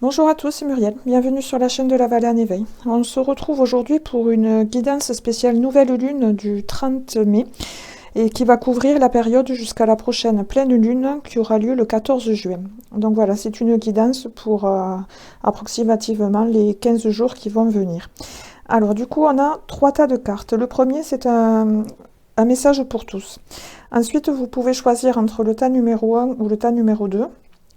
Bonjour à tous, c'est Muriel. Bienvenue sur la chaîne de la Vallée en éveil. On se retrouve aujourd'hui pour une guidance spéciale nouvelle lune du 30 mai et qui va couvrir la période jusqu'à la prochaine pleine lune qui aura lieu le 14 juin. Donc voilà, c'est une guidance pour approximativement les 15 jours qui vont venir. Alors du coup, on a trois tas de cartes. Le premier, c'est un message pour tous. Ensuite, vous pouvez choisir entre le tas numéro 1 ou le tas numéro 2,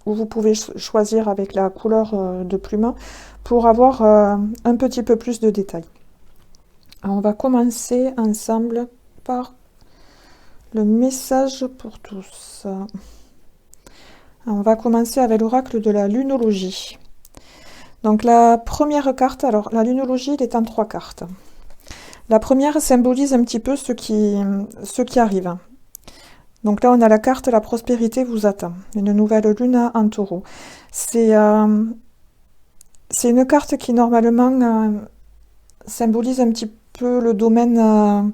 où vous pouvez choisir avec la couleur de plume pour avoir un petit peu plus de détails. Alors, on va commencer ensemble par le message pour tous. Alors, on va commencer avec l'oracle de la lunologie. Donc la première carte, alors la lunologie, elle est en trois cartes. La première symbolise un petit peu ce qui arrive. Donc là, on a la carte La prospérité vous attend. Une nouvelle lune en taureau. C'est une carte qui, normalement, symbolise un petit peu le domaine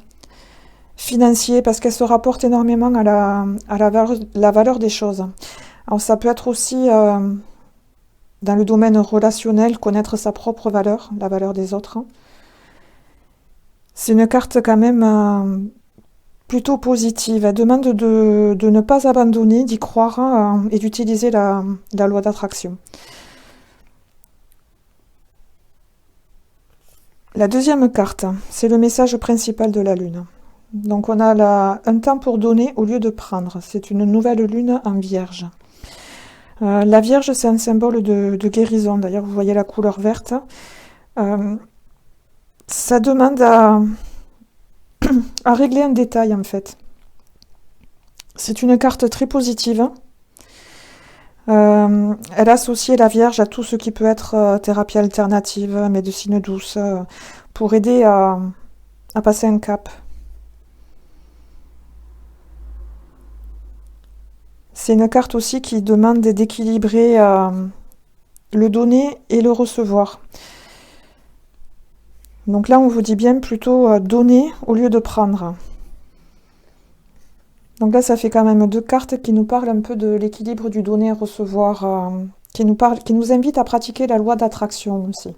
financier parce qu'elle se rapporte énormément à la valeur des choses. Alors, ça peut être aussi dans le domaine relationnel, connaître sa propre valeur, la valeur des autres. C'est une carte quand même plutôt positive. Elle demande de ne pas abandonner, d'y croire et d'utiliser la loi d'attraction. La deuxième carte, c'est le message principal de la lune. Donc on a un temps pour donner au lieu de prendre. C'est une nouvelle lune en vierge. La vierge, c'est un symbole de guérison. D'ailleurs, vous voyez la couleur verte. Ça demande à régler un détail, en fait. C'est une carte très positive. Elle associe la Vierge à tout ce qui peut être thérapie alternative, médecine douce, pour aider à passer un cap. C'est une carte aussi qui demande d'équilibrer le donner et le recevoir. Donc là, on vous dit bien plutôt donner au lieu de prendre. Donc là, ça fait quand même deux cartes qui nous parlent un peu de l'équilibre du donner et recevoir, qui nous invite à pratiquer la loi d'attraction aussi.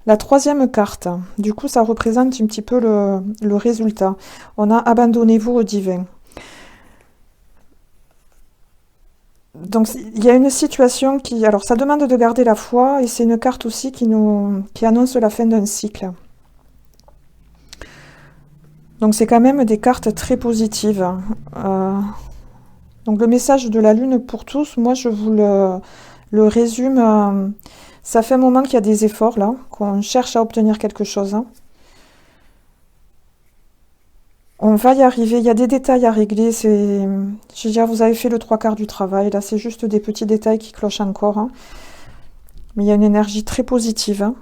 La troisième carte, du coup, ça représente un petit peu le résultat. On a abandonnez-vous au divin. Donc il y a une situation qui... Alors ça demande de garder la foi et c'est une carte aussi qui annonce la fin d'un cycle. Donc c'est quand même des cartes très positives. Donc le message de la lune pour tous, moi je vous le résume. Ça fait un moment qu'il y a des efforts là, qu'on cherche à obtenir quelque chose. On va y arriver, il y a des détails à régler. Je veux dire, vous avez fait le trois quarts du travail. Là, c'est juste des petits détails qui clochent encore. Mais il y a une énergie très positive.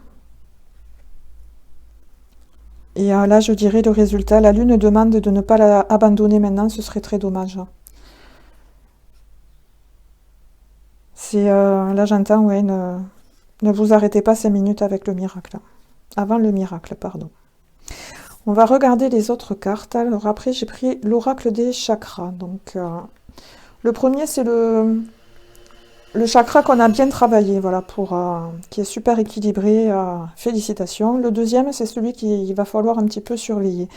Et là, je dirais le résultat. La lune demande de ne pas l'abandonner maintenant. Ce serait très dommage. Là, j'entends, ouais, ne vous arrêtez pas 5 minutes avec le miracle. Avant le miracle, pardon. On va regarder les autres cartes. Alors après, j'ai pris l'oracle des chakras. Donc, le premier, c'est le chakra qu'on a bien travaillé, voilà, qui est super équilibré. Félicitations. Le deuxième, c'est celui qu'il va falloir un petit peu surveiller.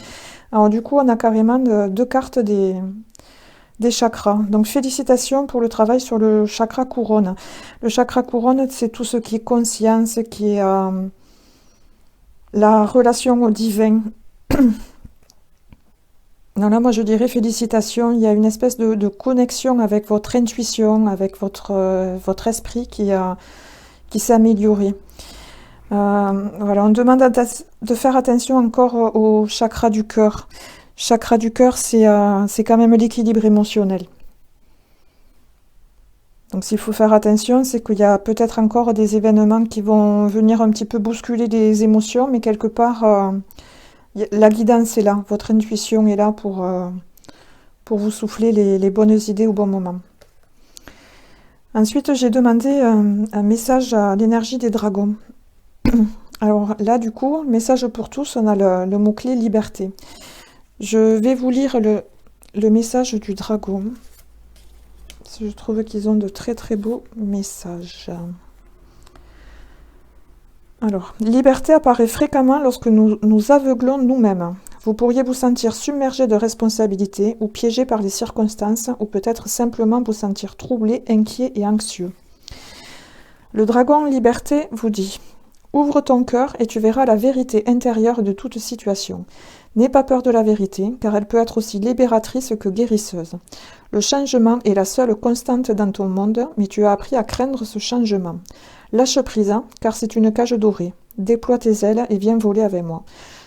Alors du coup, on a carrément deux cartes des chakras. Donc félicitations pour le travail sur le chakra couronne. Le chakra couronne, c'est tout ce qui est conscience, qui est la relation au divin. Non, là, moi, je dirais félicitations. Il y a une espèce de connexion avec votre intuition, avec votre esprit qui s'est amélioré. Voilà, on demande de faire attention encore au chakra du cœur. Chakra du cœur, c'est quand même l'équilibre émotionnel. Donc s'il faut faire attention, c'est qu'il y a peut-être encore des événements qui vont venir un petit peu bousculer les émotions, mais quelque part, la guidance est là, votre intuition est là pour vous souffler les bonnes idées au bon moment. Ensuite, j'ai demandé un message à l'énergie des dragons. Alors là, du coup, message pour tous, on a le mot-clé liberté. Je vais vous lire le message du dragon. Je trouve qu'ils ont de très très beaux messages. Alors, liberté apparaît fréquemment lorsque nous nous aveuglons nous-mêmes. Vous pourriez vous sentir submergé de responsabilités ou piégé par les circonstances ou peut-être simplement vous sentir troublé, inquiet et anxieux. Le dragon liberté vous dit « Ouvre ton cœur et tu verras la vérité intérieure de toute situation. N'aie pas peur de la vérité, car elle peut être aussi libératrice que guérisseuse. Le changement est la seule constante dans ton monde, mais tu as appris à craindre ce changement. Lâche prise, car c'est une cage dorée. Déploie tes ailes et viens voler avec moi.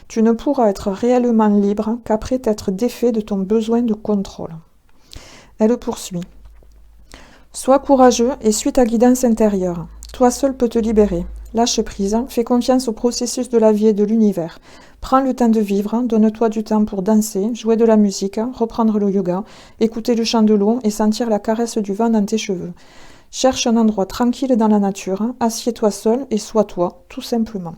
Tu ne pourras être réellement libre qu'après t'être défait de ton besoin de contrôle. » Elle poursuit. Sois courageux et suis ta guidance intérieure. Toi seul peux te libérer. Lâche prise, fais confiance au processus de la vie et de l'univers. Prends le temps de vivre, donne-toi du temps pour danser, jouer de la musique, reprendre le yoga, écouter le chant de l'eau et sentir la caresse du vent dans tes cheveux. Cherche un endroit tranquille dans la nature, assieds-toi seul et sois toi, tout simplement.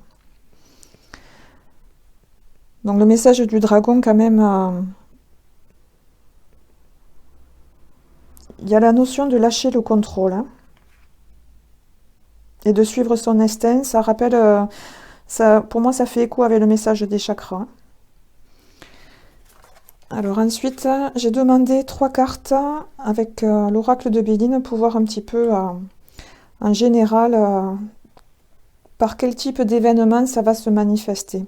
Donc le message du dragon quand même... Il y a la notion de lâcher le contrôle et de suivre son instinct. Ça rappelle, pour moi, ça fait écho avec le message des chakras. Alors ensuite, j'ai demandé 3 cartes avec l'oracle de Béline pour voir un petit peu en général par quel type d'événement ça va se manifester.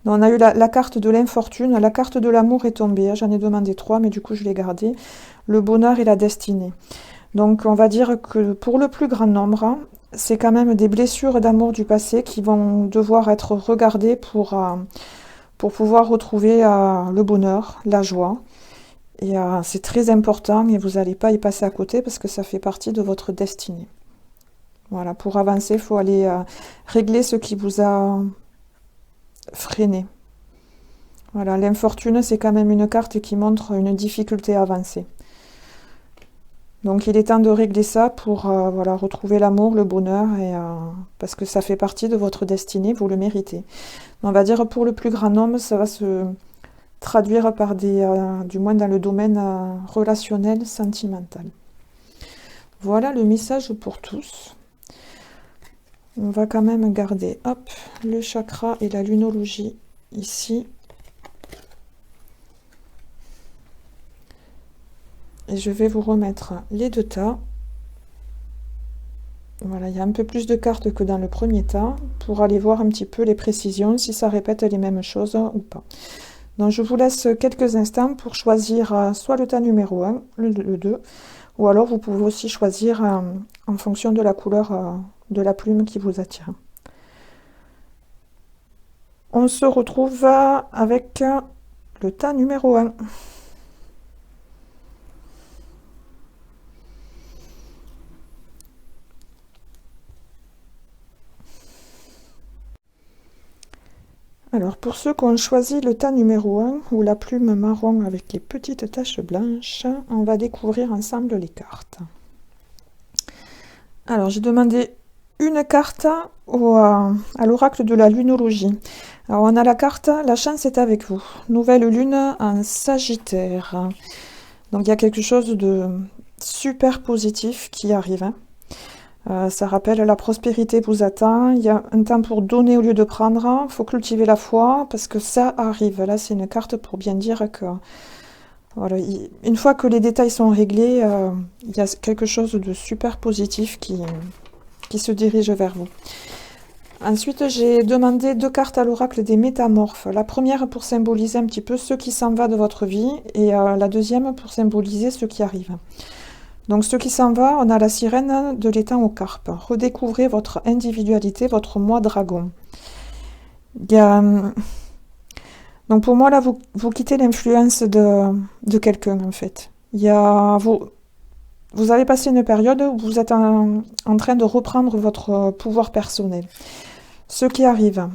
Donc, on a eu la carte de l'infortune, la carte de l'amour est tombée. J'en ai demandé 3, mais du coup je l'ai gardée. Le bonheur et la destinée. Donc on va dire que pour le plus grand nombre, c'est quand même des blessures d'amour du passé qui vont devoir être regardées pour pouvoir retrouver le bonheur, la joie. Et c'est très important et vous n'allez pas y passer à côté parce que ça fait partie de votre destinée. Voilà, pour avancer, il faut aller régler ce qui vous a freiné. Voilà, l'infortune, c'est quand même une carte qui montre une difficulté à avancer. Donc il est temps de régler ça pour retrouver l'amour, le bonheur, parce que ça fait partie de votre destinée, vous le méritez. On va dire pour le plus grand nombre, ça va se traduire par du moins dans le domaine relationnel, sentimental. Voilà le message pour tous. On va quand même garder le chakra et la lunologie ici. Et je vais vous remettre les 2 tas. Voilà, il y a un peu plus de cartes que dans le premier tas pour aller voir un petit peu les précisions, si ça répète les mêmes choses ou pas. Donc je vous laisse quelques instants pour choisir soit le tas numéro 1, le 2, ou alors vous pouvez aussi choisir en fonction de la couleur de la plume qui vous attire. On se retrouve avec le tas numéro 1. Alors pour ceux qui ont choisi le tas numéro 1 ou la plume marron avec les petites taches blanches, on va découvrir ensemble les cartes. Alors j'ai demandé une carte à l'oracle de la lunologie. Alors on a la carte « La chance est avec vous ». Nouvelle lune en Sagittaire. Donc il y a quelque chose de super positif qui arrive. Ça rappelle la prospérité vous attend. Il y a un temps pour donner au lieu de prendre. Il faut cultiver la foi parce que ça arrive. Là c'est une carte pour bien dire que voilà, une fois que les détails sont réglés, il y a quelque chose de super positif qui se dirige vers vous. Ensuite, j'ai demandé 2 cartes à l'oracle des métamorphes. La première pour symboliser un petit peu ce qui s'en va de votre vie et la deuxième pour symboliser ce qui arrive. Donc, ce qui s'en va, on a la sirène de l'étang aux carpes. Redécouvrez votre individualité, votre moi dragon. Il y a... Donc, pour moi, là, vous quittez l'influence de quelqu'un, en fait. Il y a... Vous avez passé une période où vous êtes en train de reprendre votre pouvoir personnel. Ce qui arrive.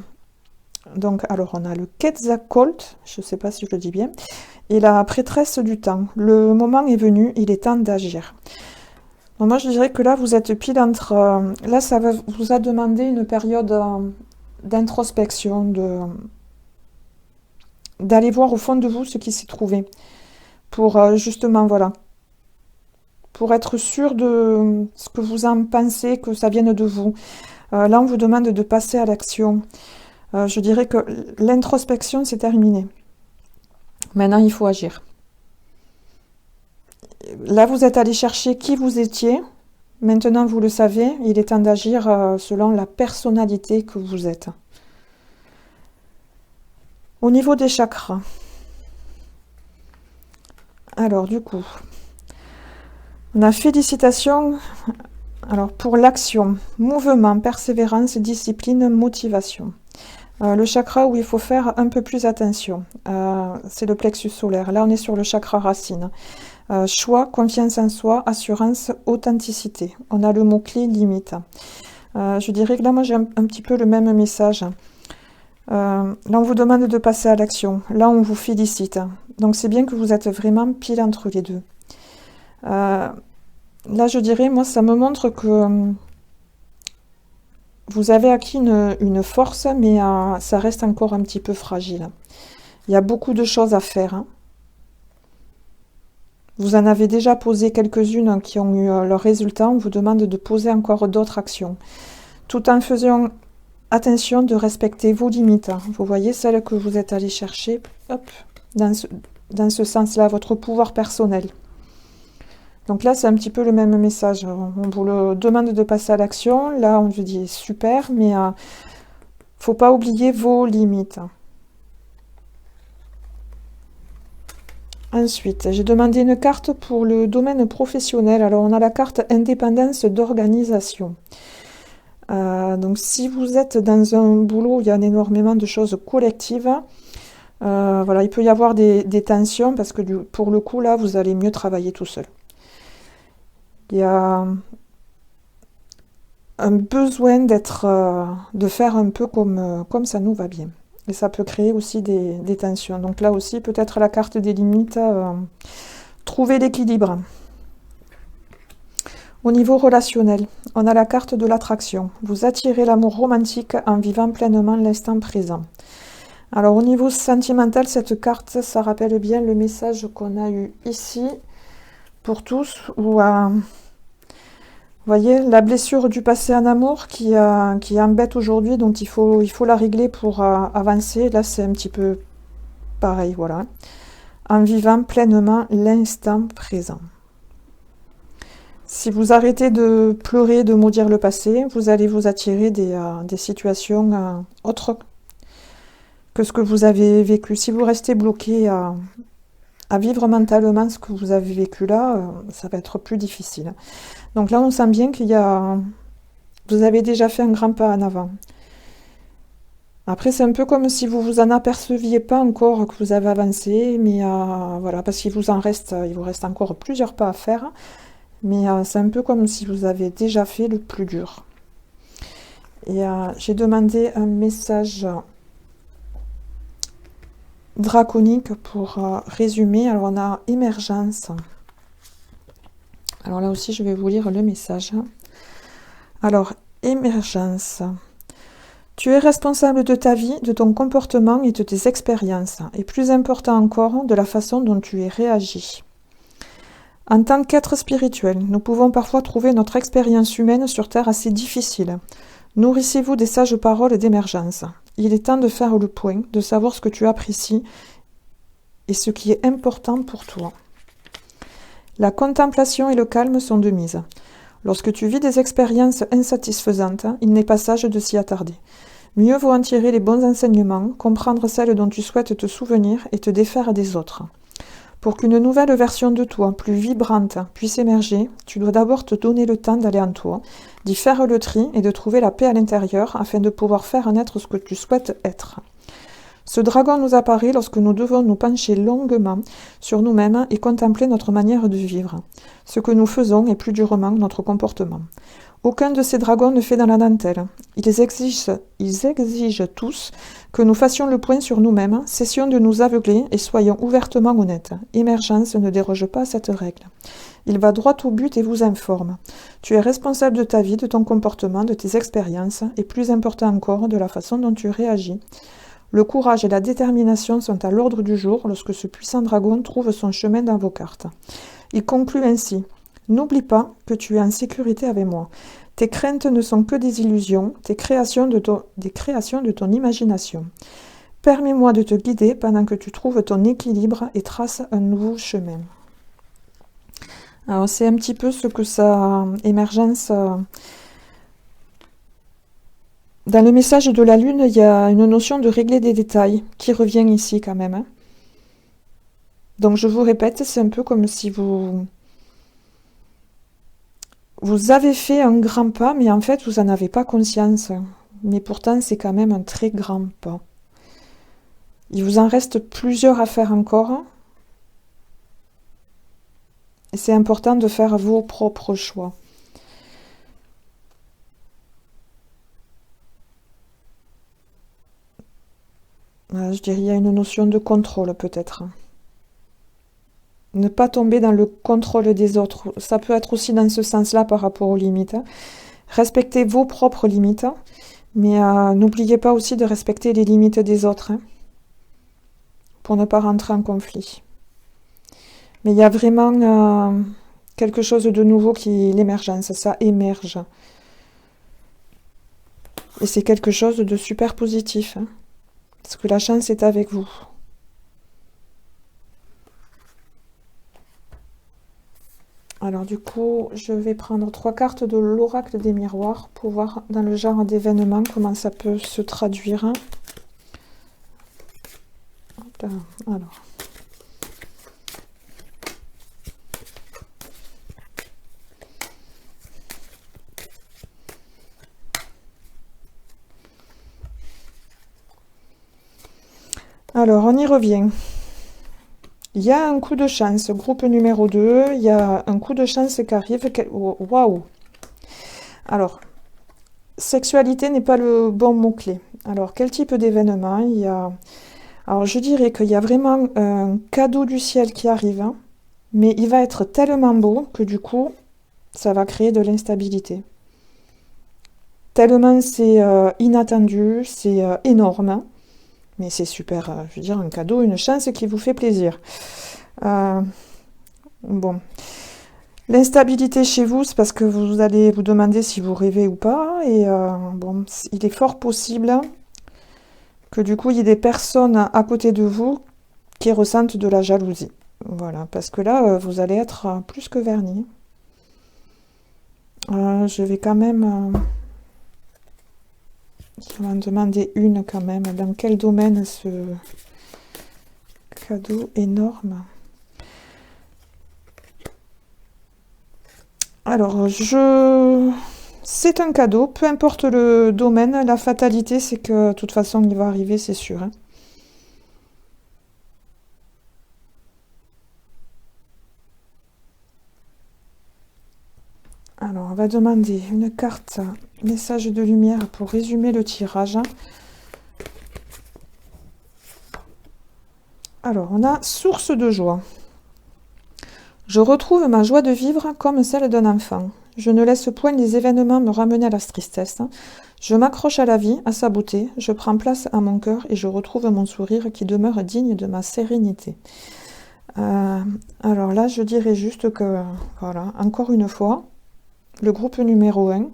Donc, alors, on a le Quetzalcoatl, je ne sais pas si je le dis bien, et la prêtresse du temps. Le moment est venu, il est temps d'agir. Donc, moi, je dirais que là, vous êtes pile entre... là, ça vous a demandé une période d'introspection, d'aller voir au fond de vous ce qui s'est trouvé. Pour justement, voilà... pour être sûr de ce que vous en pensez, que ça vienne de vous. Là, on vous demande de passer à l'action. Je dirais que l'introspection, c'est terminé. Maintenant, il faut agir. Là, vous êtes allé chercher qui vous étiez. Maintenant, vous le savez, il est temps d'agir selon la personnalité que vous êtes. Au niveau des chakras. Alors, du coup, on a félicitations. Alors, pour l'action, mouvement, persévérance, discipline, motivation. Le chakra où il faut faire un peu plus attention, c'est le plexus solaire. Là, on est sur le chakra racine. Choix, confiance en soi, assurance, authenticité. On a le mot-clé limite. Je dirais que là, moi, j'ai un petit peu le même message. Là, on vous demande de passer à l'action. Là, on vous félicite. Donc, c'est bien que vous êtes vraiment pile entre les deux. Là, je dirais, moi, ça me montre que vous avez acquis une force, mais ça reste encore un petit peu fragile. Il y a beaucoup de choses à faire. Hein. Vous en avez déjà posé quelques-unes qui ont eu leur résultat. On vous demande de poser encore d'autres actions. Tout en faisant attention de respecter vos limites. Vous voyez, celles que vous êtes allé chercher, hop, dans ce sens-là, votre pouvoir personnel. Donc là, c'est un petit peu le même message. On vous le demande de passer à l'action. Là, on vous dit super, mais faut pas oublier vos limites. Ensuite, j'ai demandé une carte pour le domaine professionnel. Alors, on a la carte indépendance d'organisation. Donc, si vous êtes dans un boulot où il y a énormément de choses collectives, voilà, il peut y avoir des tensions parce que pour le coup, là, vous allez mieux travailler tout seul. Il y a un besoin de faire un peu comme ça nous va bien. Et ça peut créer aussi des tensions. Donc là aussi, peut-être la carte des limites, trouver l'équilibre. Au niveau relationnel, on a la carte de l'attraction. Vous attirez l'amour romantique en vivant pleinement l'instant présent. Alors au niveau sentimental, cette carte, ça rappelle bien le message qu'on a eu ici pour tous, où vous voyez, la blessure du passé en amour qui embête aujourd'hui, donc il faut la régler pour avancer. Là, c'est un petit peu pareil, voilà. En vivant pleinement l'instant présent. Si vous arrêtez de pleurer, de maudire le passé, vous allez vous attirer des situations autres que ce que vous avez vécu. Si vous restez bloqué à vivre mentalement ce que vous avez vécu là, ça va être plus difficile. Donc là, on sent bien vous avez déjà fait un grand pas en avant. Après, c'est un peu comme si vous vous en aperceviez pas encore que vous avez avancé, mais voilà, parce il vous reste encore plusieurs pas à faire, mais c'est un peu comme si vous avez déjà fait le plus dur. Et j'ai demandé un message draconique pour résumer. Alors on a émergence. Alors là aussi je vais vous lire le message. Alors émergence. Tu es responsable de ta vie, de ton comportement et de tes expériences, et plus important encore, de la façon dont tu es réagi. En tant qu'être spirituel, nous pouvons parfois trouver notre expérience humaine sur Terre assez difficile. Nourrissez-vous des sages paroles d'émergence. Il est temps de faire le point, de savoir ce que tu apprécies et ce qui est important pour toi. La contemplation et le calme sont de mise. Lorsque tu vis des expériences insatisfaisantes, il n'est pas sage de s'y attarder. Mieux vaut en tirer les bons enseignements, comprendre celles dont tu souhaites te souvenir et te défaire des autres. Pour qu'une nouvelle version de toi, plus vibrante, puisse émerger, tu dois d'abord te donner le temps d'aller en toi, d'y faire le tri et de trouver la paix à l'intérieur afin de pouvoir faire naître ce que tu souhaites être. Ce dragon nous apparaît lorsque nous devons nous pencher longuement sur nous-mêmes et contempler notre manière de vivre, ce que nous faisons et plus durement notre comportement. Aucun de ces dragons ne fait dans la dentelle. Ils exigent tous que nous fassions le point sur nous-mêmes, cessions de nous aveugler et soyons ouvertement honnêtes. Émergence ne déroge pas à cette règle. Il va droit au but et vous informe. Tu es responsable de ta vie, de ton comportement, de tes expériences et plus important encore, de la façon dont tu réagis. Le courage et la détermination sont à l'ordre du jour lorsque ce puissant dragon trouve son chemin dans vos cartes. Il conclut ainsi. N'oublie pas que tu es en sécurité avec moi. Tes craintes ne sont que des illusions, des créations de ton imagination. Permets-moi de te guider pendant que tu trouves ton équilibre et traces un nouveau chemin. Alors c'est un petit peu ce que ça émergence. Dans le message de la lune, il y a une notion de régler des détails qui revient ici quand même. Donc je vous répète, c'est un peu comme si vous avez fait un grand pas, mais en fait vous n'en avez pas conscience. Mais pourtant c'est quand même un très grand pas. Il vous en reste plusieurs à faire encore. Et c'est important de faire vos propres choix. Voilà, je dirais qu'il y a une notion de contrôle peut-être. Ne pas tomber dans le contrôle des autres. Ça peut être aussi dans ce sens-là par rapport aux limites. Respectez vos propres limites, mais n'oubliez pas aussi de respecter les limites des autres pour ne pas rentrer en conflit. Mais il y a vraiment quelque chose de nouveau qui l'émergence, ça émerge. Et c'est quelque chose de super positif, parce que la chance est avec vous. Alors du coup, je vais prendre 3 cartes de l'oracle des miroirs pour voir dans le genre d'événement comment ça peut se traduire. Hop là, alors. Alors, on y revient. Il y a un coup de chance, groupe numéro 2, il y a un coup de chance qui arrive. Waouh! Alors, sexualité n'est pas le bon mot-clé. Alors, quel type d'événement il y a? Alors, je dirais qu'il y a vraiment un cadeau du ciel qui arrive, mais il va être tellement beau que du coup, ça va créer de l'instabilité. Tellement c'est inattendu, c'est énorme. Mais c'est super, je veux dire, un cadeau, une chance qui vous fait plaisir. Bon. L'instabilité chez vous, c'est parce que vous allez vous demander si vous rêvez ou pas. Et bon, il est fort possible que du coup, il y ait des personnes à côté de vous qui ressentent de la jalousie. Voilà, parce que là, vous allez être plus que vernis. Je vais quand même... Je vais en demander une quand même. Dans quel domaine ce cadeau énorme? Alors, c'est un cadeau, peu importe le domaine. La fatalité, c'est que de toute façon, il va arriver, c'est sûr. Alors, on va demander une carte message de lumière pour résumer le tirage. Alors, on a source de joie. Je retrouve ma joie de vivre comme celle d'un enfant. Je ne laisse point les événements me ramener à la tristesse. Je m'accroche à la vie, à sa beauté. Je prends place à mon cœur et je retrouve mon sourire qui demeure digne de ma sérénité. Alors là, je dirais juste que, voilà, encore une fois, le groupe numéro 1.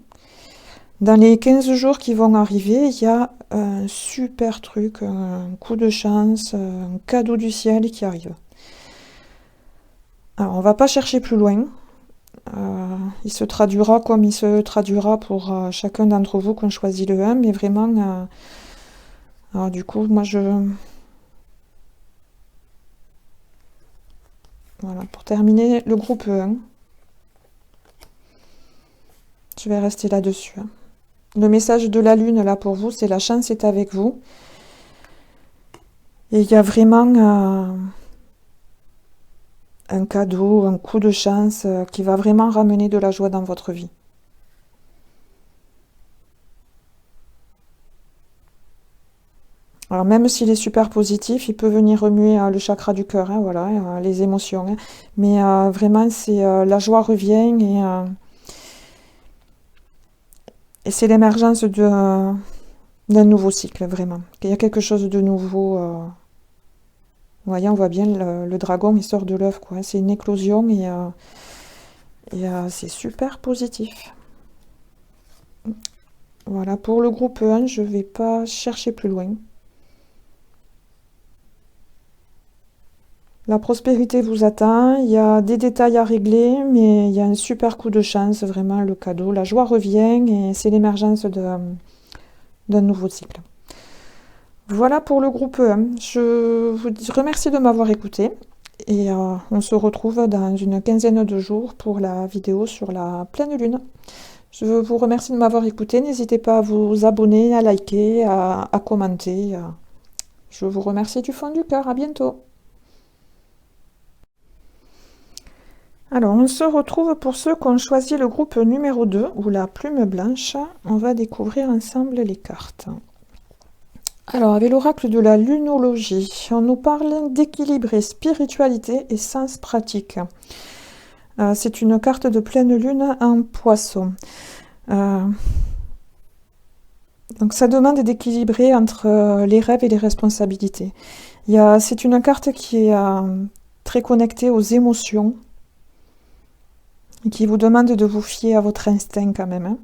Dans les 15 jours qui vont arriver, il y a un super truc, un coup de chance, un cadeau du ciel qui arrive. Alors, on va pas chercher plus loin. Il se traduira comme il se traduira pour chacun d'entre vous qu'on choisit le 1, mais vraiment, alors du coup, moi voilà, pour terminer le groupe 1, je vais rester là-dessus. Le message de la lune, là, pour vous, c'est la chance est avec vous. Et il y a vraiment un cadeau, un coup de chance qui va vraiment ramener de la joie dans votre vie. Alors même s'il est super positif, il peut venir remuer le chakra du cœur, voilà, les émotions. Mais vraiment, c'est la joie revient et c'est l'émergence d'un nouveau cycle, vraiment. Il y a quelque chose de nouveau. Vous voyez, on voit bien le dragon, il sort de l'œuf, quoi. C'est une éclosion Et c'est super positif. Voilà, pour le groupe 1, je vais pas chercher plus loin. La prospérité vous attend, il y a des détails à régler, mais il y a un super coup de chance, vraiment le cadeau. La joie revient et c'est l'émergence d'un nouveau cycle. Voilà pour le groupe 1. Je vous remercie de m'avoir écouté et on se retrouve dans une quinzaine de jours pour la vidéo sur la pleine lune. Je vous remercie de m'avoir écouté. N'hésitez pas à vous abonner, à liker, à commenter. Je vous remercie du fond du cœur. À bientôt. Alors, on se retrouve pour ceux qui ont choisi le groupe numéro 2, ou la plume blanche. On va découvrir ensemble les cartes. Alors, avec l'oracle de la lunologie, on nous parle d'équilibrer spiritualité et sens pratique. C'est une carte de pleine lune en poisson. Donc, ça demande d'équilibrer entre les rêves et les responsabilités. C'est une carte qui est très connectée aux émotions, qui vous demande de vous fier à votre instinct quand même. Hein.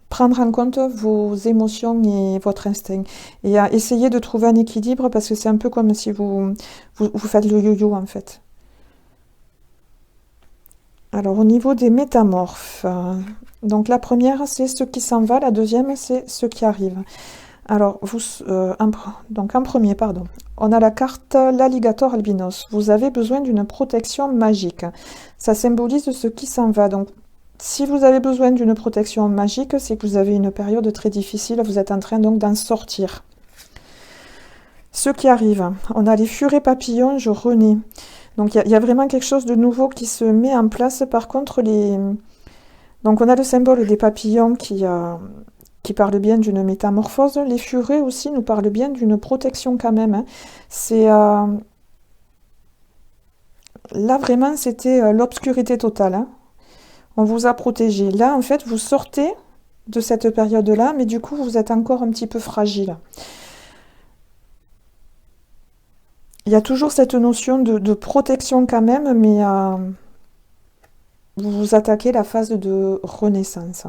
Prendre en compte vos émotions et votre instinct. Et essayer de trouver un équilibre parce que c'est un peu comme si vous faites le yo-yo en fait. Alors au niveau des métamorphes, donc la première c'est ce qui s'en va, la deuxième c'est ce qui arrive. Alors, en premier, pardon, on a la carte l'alligator albinos. Vous avez besoin d'une protection magique. Ça symbolise ce qui s'en va. Donc, si vous avez besoin d'une protection magique, c'est que vous avez une période très difficile. Vous êtes en train donc d'en sortir. Ce qui arrive, on a les furets papillons, je renais. Donc, il y a vraiment quelque chose de nouveau qui se met en place. Par contre, donc on a le symbole des papillons qui parle bien d'une métamorphose. Les furets aussi nous parlent bien d'une protection quand même. Hein. Là vraiment c'était l'obscurité totale. Hein. On vous a protégé. Là en fait vous sortez de cette période-là, mais du coup vous êtes encore un petit peu fragile. Il y a toujours cette notion de protection quand même, mais vous attaquez la phase de renaissance,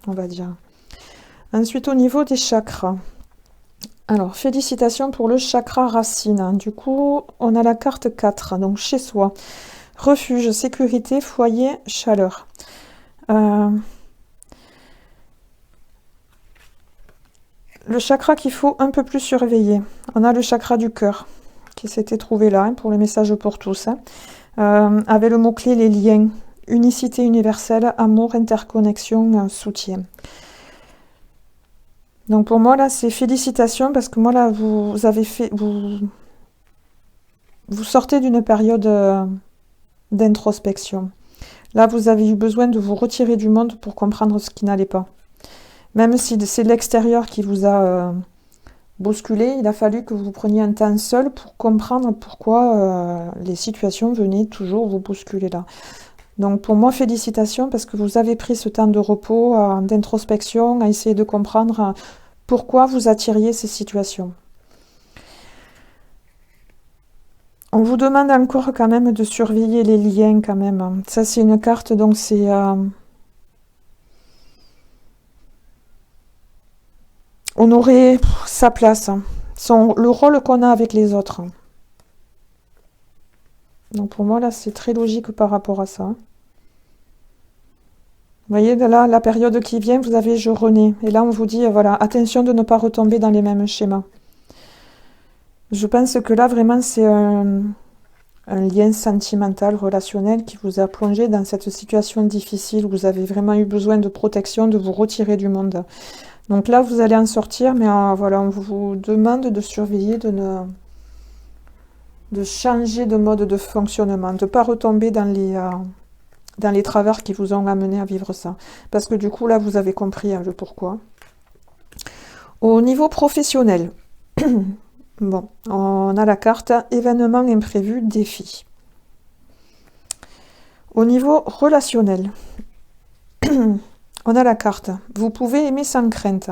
on va dire. Ensuite, au niveau des chakras. Alors, félicitations pour le chakra racine. Du coup, on a la carte 4, donc chez soi. Refuge, sécurité, foyer, chaleur. Le chakra qu'il faut un peu plus surveiller. On a le chakra du cœur, qui s'était trouvé là, hein, pour le message pour tous. Hein. Avec le mot-clé, les liens. Unicité universelle, amour, interconnexion, soutien. Donc pour moi là c'est félicitations parce que moi là vous sortez d'une période d'introspection. Là vous avez eu besoin de vous retirer du monde pour comprendre ce qui n'allait pas. Même si c'est l'extérieur qui vous a bousculé, il a fallu que vous preniez un temps seul pour comprendre pourquoi les situations venaient toujours vous bousculer là. Donc pour moi, félicitations parce que vous avez pris ce temps de repos, d'introspection, à essayer de comprendre pourquoi vous attiriez ces situations. On vous demande encore quand même de surveiller les liens quand même. Ça c'est une carte, donc c'est... honorer sa place, le rôle qu'on a avec les autres. Donc pour moi là c'est très logique par rapport à ça. Vous voyez, là, la période qui vient, vous avez je renais. Et là, on vous dit, voilà, attention de ne pas retomber dans les mêmes schémas. Je pense que là, vraiment, c'est un lien sentimental, relationnel qui vous a plongé dans cette situation difficile où vous avez vraiment eu besoin de protection, de vous retirer du monde. Donc là, vous allez en sortir, mais voilà, on vous demande de surveiller, de changer de mode de fonctionnement, de ne pas retomber dans les travers qui vous ont amené à vivre ça. Parce que du coup, là, vous avez compris le pourquoi. Au niveau professionnel, bon, on a la carte événement imprévu, défi. Au niveau relationnel, on a la carte vous pouvez aimer sans crainte.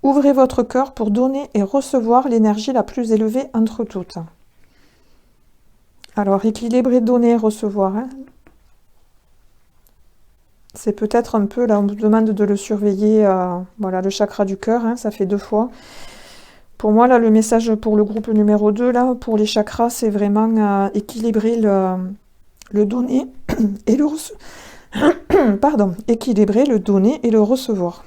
Ouvrez votre cœur pour donner et recevoir l'énergie la plus élevée entre toutes. Alors, équilibrer, donner et recevoir. Hein. C'est peut-être un peu, là, on vous demande de le surveiller, voilà, le chakra du cœur, hein, ça fait 2 fois. Pour moi, là, le message pour le groupe numéro 2, là, pour les chakras, c'est vraiment équilibrer le donner et le recevoir. Pardon, équilibrer le donner et le recevoir.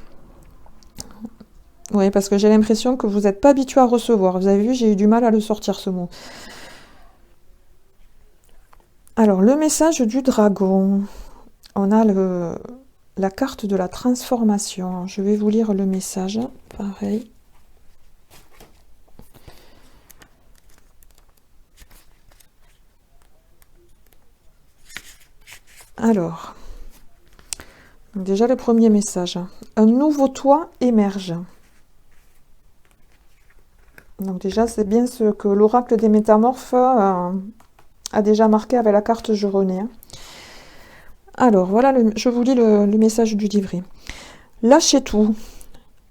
Oui, parce que j'ai l'impression que vous n'êtes pas habitué à recevoir. Vous avez vu, j'ai eu du mal à le sortir, ce mot. Alors, le message du dragon. On a la carte de la transformation. Je vais vous lire le message. Pareil. Alors, déjà le premier message. Un nouveau toi émerge. Donc déjà, c'est bien ce que l'oracle des métamorphes a déjà marqué avec la carte Je renais. Alors, voilà, je vous lis le message du livret. Lâchez tout.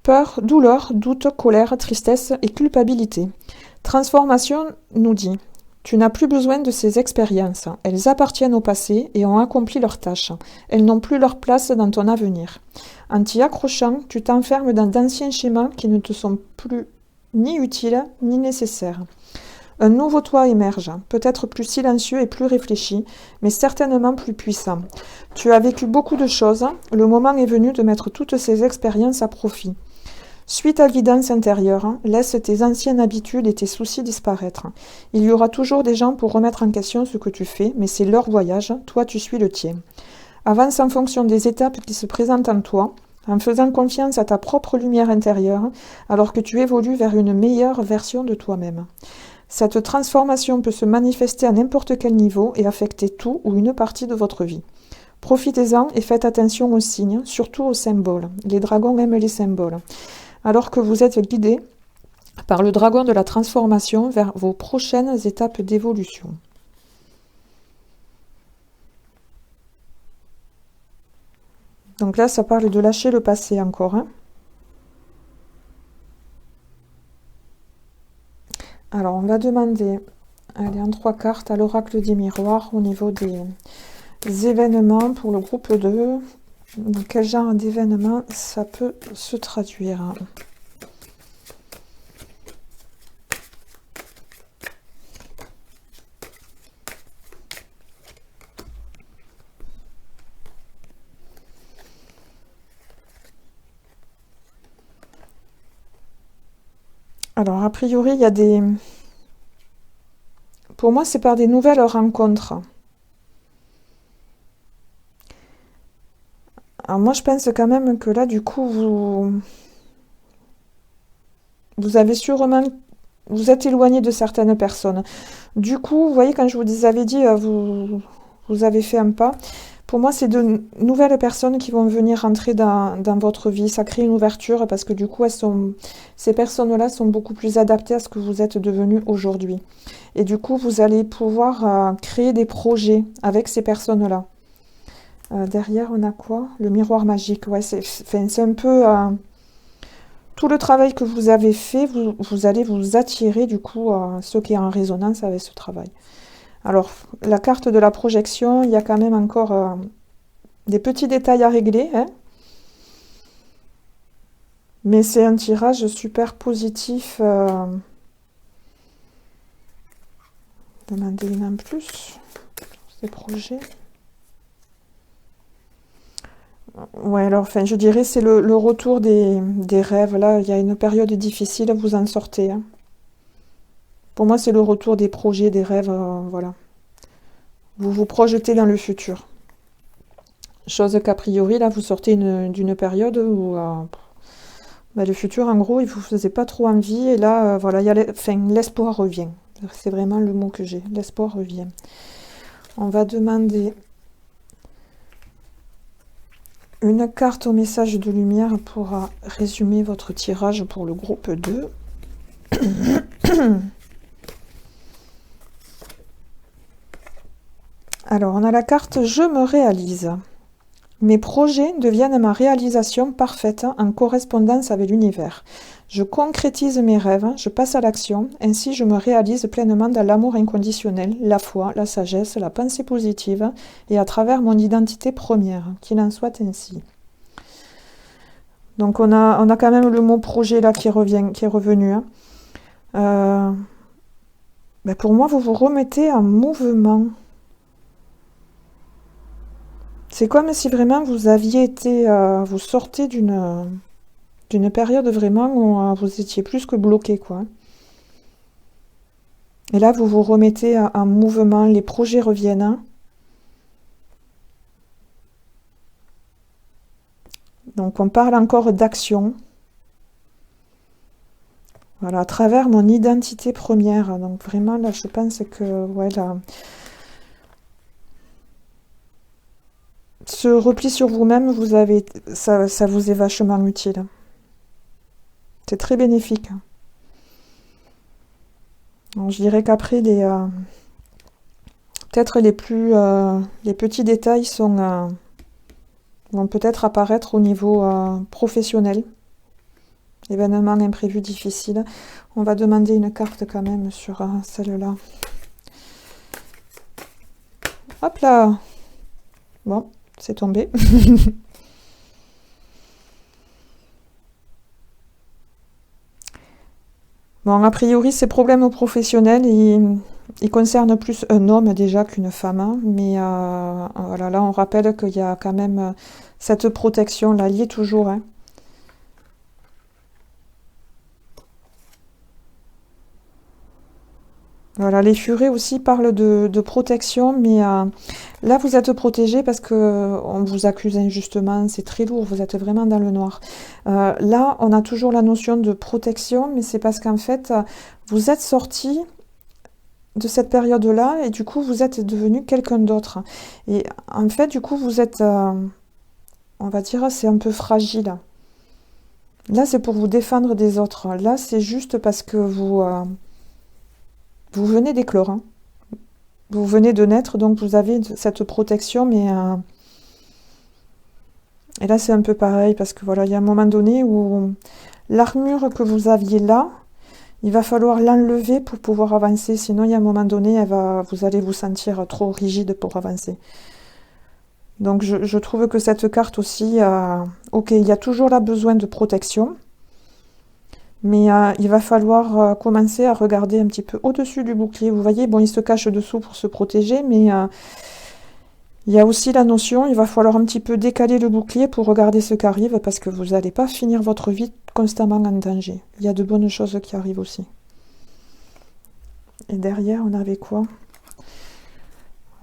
Peur, douleur, doute, colère, tristesse et culpabilité. Transformation nous dit, tu n'as plus besoin de ces expériences. Elles appartiennent au passé et ont accompli leur tâche. Elles n'ont plus leur place dans ton avenir. En t'y accrochant, tu t'enfermes dans d'anciens schémas qui ne te sont plus ni utiles ni nécessaires. Un nouveau toi émerge, peut-être plus silencieux et plus réfléchi, mais certainement plus puissant. Tu as vécu beaucoup de choses, le moment est venu de mettre toutes ces expériences à profit. Suis ta guidance intérieure, laisse tes anciennes habitudes et tes soucis disparaître. Il y aura toujours des gens pour remettre en question ce que tu fais, mais c'est leur voyage, toi tu suis le tien. Avance en fonction des étapes qui se présentent en toi, en faisant confiance à ta propre lumière intérieure, alors que tu évolues vers une meilleure version de toi-même. Cette transformation peut se manifester à n'importe quel niveau et affecter tout ou une partie de votre vie. Profitez-en et faites attention aux signes, surtout aux symboles. Les dragons aiment les symboles. Alors que vous êtes guidé par le dragon de la transformation vers vos prochaines étapes d'évolution. Donc là, ça parle de lâcher le passé encore. Hein. Alors, on va demander, allez, en 3 cartes, à l'oracle des miroirs au niveau des événements pour le groupe 2. Dans quel genre d'événement ça peut se traduire? Alors, a priori, il y a des... Pour moi, c'est par des nouvelles rencontres. Alors moi, je pense quand même que là, du coup, vous avez sûrement... Vous êtes éloigné de certaines personnes. Du coup, vous voyez, quand je vous avais dit, vous avez fait un pas. Pour moi, c'est de nouvelles personnes qui vont venir rentrer dans votre vie. Ça crée une ouverture parce que du coup, ces personnes-là sont beaucoup plus adaptées à ce que vous êtes devenu aujourd'hui. Et du coup, vous allez pouvoir créer des projets avec ces personnes-là. Derrière, on a quoi? Le miroir magique. Ouais, c'est un peu... tout le travail que vous avez fait, vous allez vous attirer du coup ce qui est en résonance avec ce travail. Alors, la carte de la projection, il y a quand même encore des petits détails à régler. Hein, mais c'est un tirage super positif. Demandez une en plus sur ces projets. Ouais, alors, enfin, je dirais c'est le retour des rêves. Là, il y a une période difficile, vous en sortez. Hein. Pour moi, c'est le retour des projets, des rêves, voilà. Vous vous projetez dans le futur. Chose qu'a priori, là, vous sortez d'une période où le futur, en gros, il vous faisait pas trop envie. Et là, voilà, l'espoir revient. C'est vraiment le mot que j'ai. L'espoir revient. On va demander une carte au message de lumière pour résumer votre tirage pour le groupe 2. Alors, on a la carte « Je me réalise ». Mes projets deviennent ma réalisation parfaite en correspondance avec l'univers. Je concrétise mes rêves, je passe à l'action, ainsi je me réalise pleinement dans l'amour inconditionnel, la foi, la sagesse, la pensée positive et à travers mon identité première, qu'il en soit ainsi. Donc on a quand même le mot projet là qui revient, qui est revenu. Hein. Euh, ben pour moi, vous vous remettez en mouvement. C'est comme si vraiment vous aviez été, vous sortez d'une période vraiment où vous étiez plus que bloqué, quoi. Et là, vous vous remettez en mouvement, les projets reviennent. Hein. Donc on parle encore d'action. Voilà, à travers mon identité première. Donc vraiment, là, je pense que ouais, là, ce repli sur vous-même, ça vous est vachement utile. C'est très bénéfique. Donc, je dirais qu'après, peut-être les petits détails vont peut-être apparaître au niveau professionnel. Événement imprévu difficile. On va demander une carte quand même sur celle-là. Hop là! Bon, c'est tombé. Bon, a priori, ces problèmes professionnels, ils concernent plus un homme déjà qu'une femme. Hein. Mais voilà, là, on rappelle qu'il y a quand même cette protection-là liée toujours. Hein. Voilà, les furets aussi parlent de protection, mais là vous êtes protégé parce que on vous accuse injustement, c'est très lourd, vous êtes vraiment dans le noir. Là, on a toujours la notion de protection, mais c'est parce qu'en fait, vous êtes sorti de cette période-là et du coup vous êtes devenu quelqu'un d'autre. Et en fait, du coup, vous êtes, on va dire, c'est un peu fragile. Là, c'est pour vous défendre des autres. Là, c'est juste parce que vous venez d'éclore. Hein. Vous venez de naître, donc vous avez cette protection, mais et là c'est un peu pareil parce que voilà, il y a un moment donné où l'armure que vous aviez là, il va falloir l'enlever pour pouvoir avancer. Sinon, il y a un moment donné, vous allez vous sentir trop rigide pour avancer. Donc je trouve que cette carte aussi, ok, il y a toujours là besoin de protection, mais il va falloir commencer à regarder un petit peu au-dessus du bouclier. Vous voyez, bon, il se cache dessous pour se protéger, mais il y a aussi la notion, il va falloir un petit peu décaler le bouclier pour regarder ce qui arrive, parce que vous n'allez pas finir votre vie constamment en danger. Il y a de bonnes choses qui arrivent aussi. Et derrière, on avait quoi?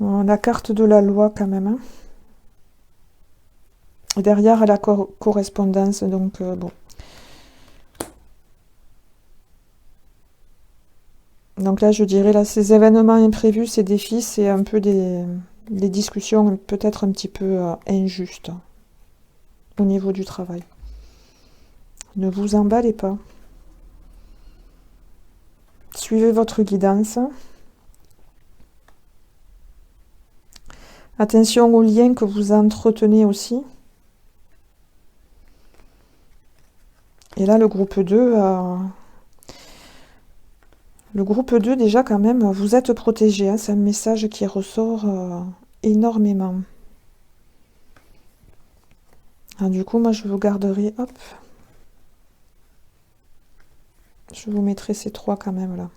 La carte de la loi quand même. Hein. Et derrière, la correspondance, donc bon. Donc là, je dirais, là, ces événements imprévus, ces défis, c'est un peu des discussions peut-être un petit peu injustes au niveau du travail. Ne vous emballez pas. Suivez votre guidance. Attention aux liens que vous entretenez aussi. Et là, le groupe 2, déjà, quand même, vous êtes protégé. Hein, c'est un message qui ressort énormément. Alors, du coup, moi, je vous garderai, hop. Je vous mettrai ces 3 quand même, là.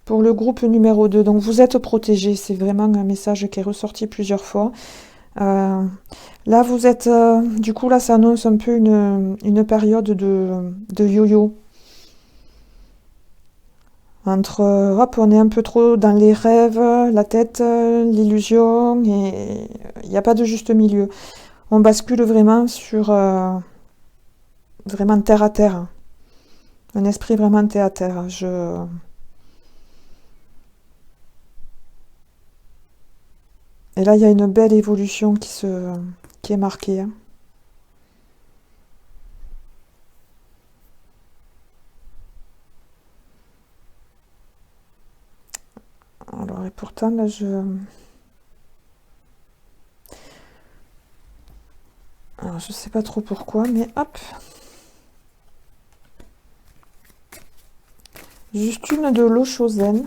Pour le groupe numéro 2, donc vous êtes protégé. C'est vraiment un message qui est ressorti plusieurs fois. Là, vous êtes... du coup, là, ça annonce un peu une période de yo-yo. Entre, hop, on est un peu trop dans les rêves, la tête, l'illusion, et il n'y a pas de juste milieu. On bascule vraiment sur... vraiment terre à terre. Un esprit vraiment terre à terre. Et là, il y a une belle évolution qui est marquée. Hein. Alors, et pourtant, là, je sais pas trop pourquoi, mais hop. Juste une de l'eau chauzaine.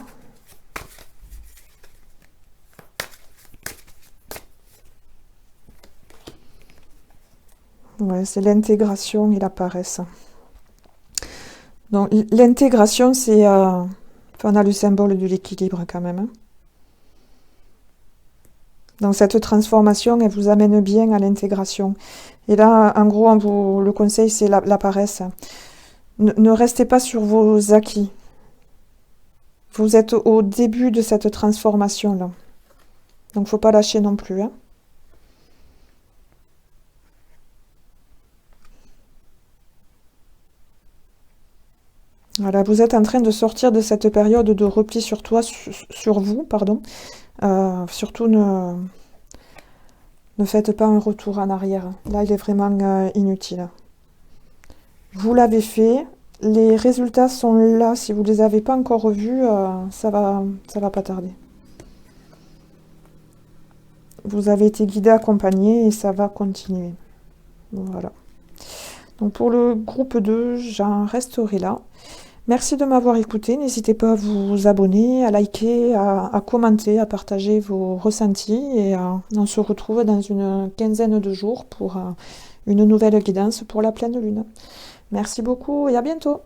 Ouais, c'est l'intégration et la paresse. Donc l'intégration, c'est... on a le symbole de l'équilibre quand même, hein. Donc cette transformation, elle vous amène bien à l'intégration. Et là, en gros, le conseil, c'est la paresse. Ne restez pas sur vos acquis. Vous êtes au début de cette transformation-là. Donc faut pas lâcher non plus, hein. Voilà, vous êtes en train de sortir de cette période de repli sur toi, sur vous, pardon. Surtout ne faites pas un retour en arrière. Là, il est vraiment inutile. Vous l'avez fait, les résultats sont là. Si vous ne les avez pas encore vus, ça va pas tarder. Vous avez été guidé, accompagné et ça va continuer. Voilà. Donc pour le groupe 2, j'en resterai là. Merci de m'avoir écouté. N'hésitez pas à vous abonner, à liker, à commenter, à partager vos ressentis. Et on se retrouve dans une quinzaine de jours pour une nouvelle guidance pour la pleine lune. Merci beaucoup et à bientôt.